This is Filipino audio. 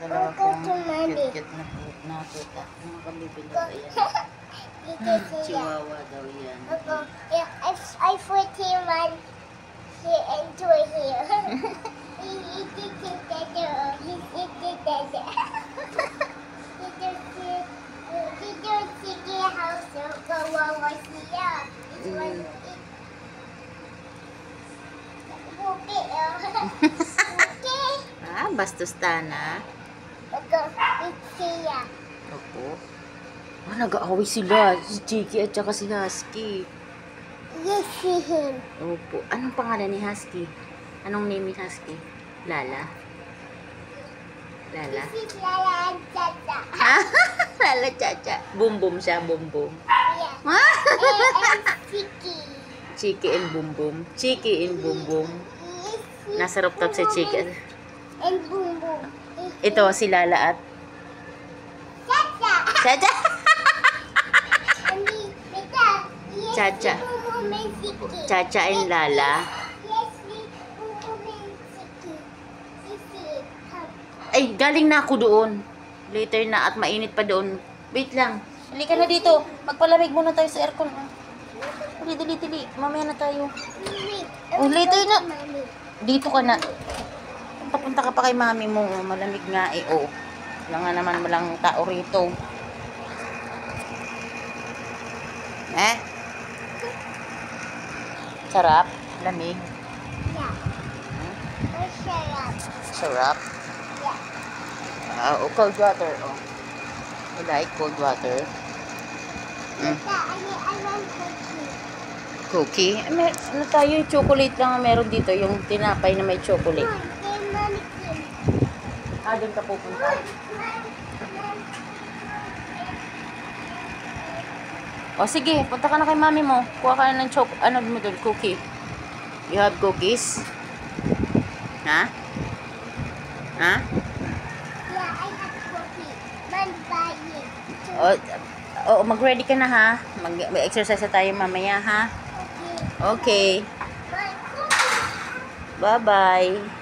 Dalawa pong cute-cute na tuta. Mga kabibili. Ayan. Chihuahua daw yan. I put him on here and to here. He did that. He did that. He don't see the house. Go over here. It's one. Okay. Ah, bastos tana. Go. It's here. Opo. Ah, nag-aaway sila. Si Chiki at saka si Husky. Yes, see him. Opo. Anong pangalan ni Husky? Anong name ni Husky? Lala? Lala? This is Lala and Tata. Lala Chacha. Boom Boom siya, Boom Boom. Yeah. And Sticky. Chiki and Boom Boom. Chiki and Boom Boom. Nasa rooftop si Chiki. And Boom Boom. Ito si Lala at Tata. Chacha. And Mita. Yes, Chacha. Boom Boom and Sticky. Chacha and Lala. Yes, Boom Boom and Sticky. Sticky. Ay, galing na ako doon. Later na at mainit pa doon. Wait lang. Halika na dito. Magpalamig muna tayo sa aircon. Dali, dali, dali. Mamaya na tayo. Oh, later na. Dito ka na. Papunta ka pa kay mami mo. Malamig nga eh. Oh. Wala nga naman walang tao rito. Eh? Sarap? Lamig? Yeah. Sarap. Sarap? Yeah. Oh, cold water. Oh. You like cold water? Mm. Mita, I want cookie. Cookie? Ano tayo? Chocolate lang ang meron dito. Yung tinapay na may chocolate. Kay Mami Kim. Ah, doon ka pupunta. O sige, punta ka na kay mami mo. Kuha ka na ng ano mo doon, cookie. You have cookies? Ha? Ha? Yeah, I have cookie. Man, buy it. O, mag-ready ka na ha. Mag-exercise na tayo mamaya ha. Okay. Okay. Man, cookie. Bye-bye.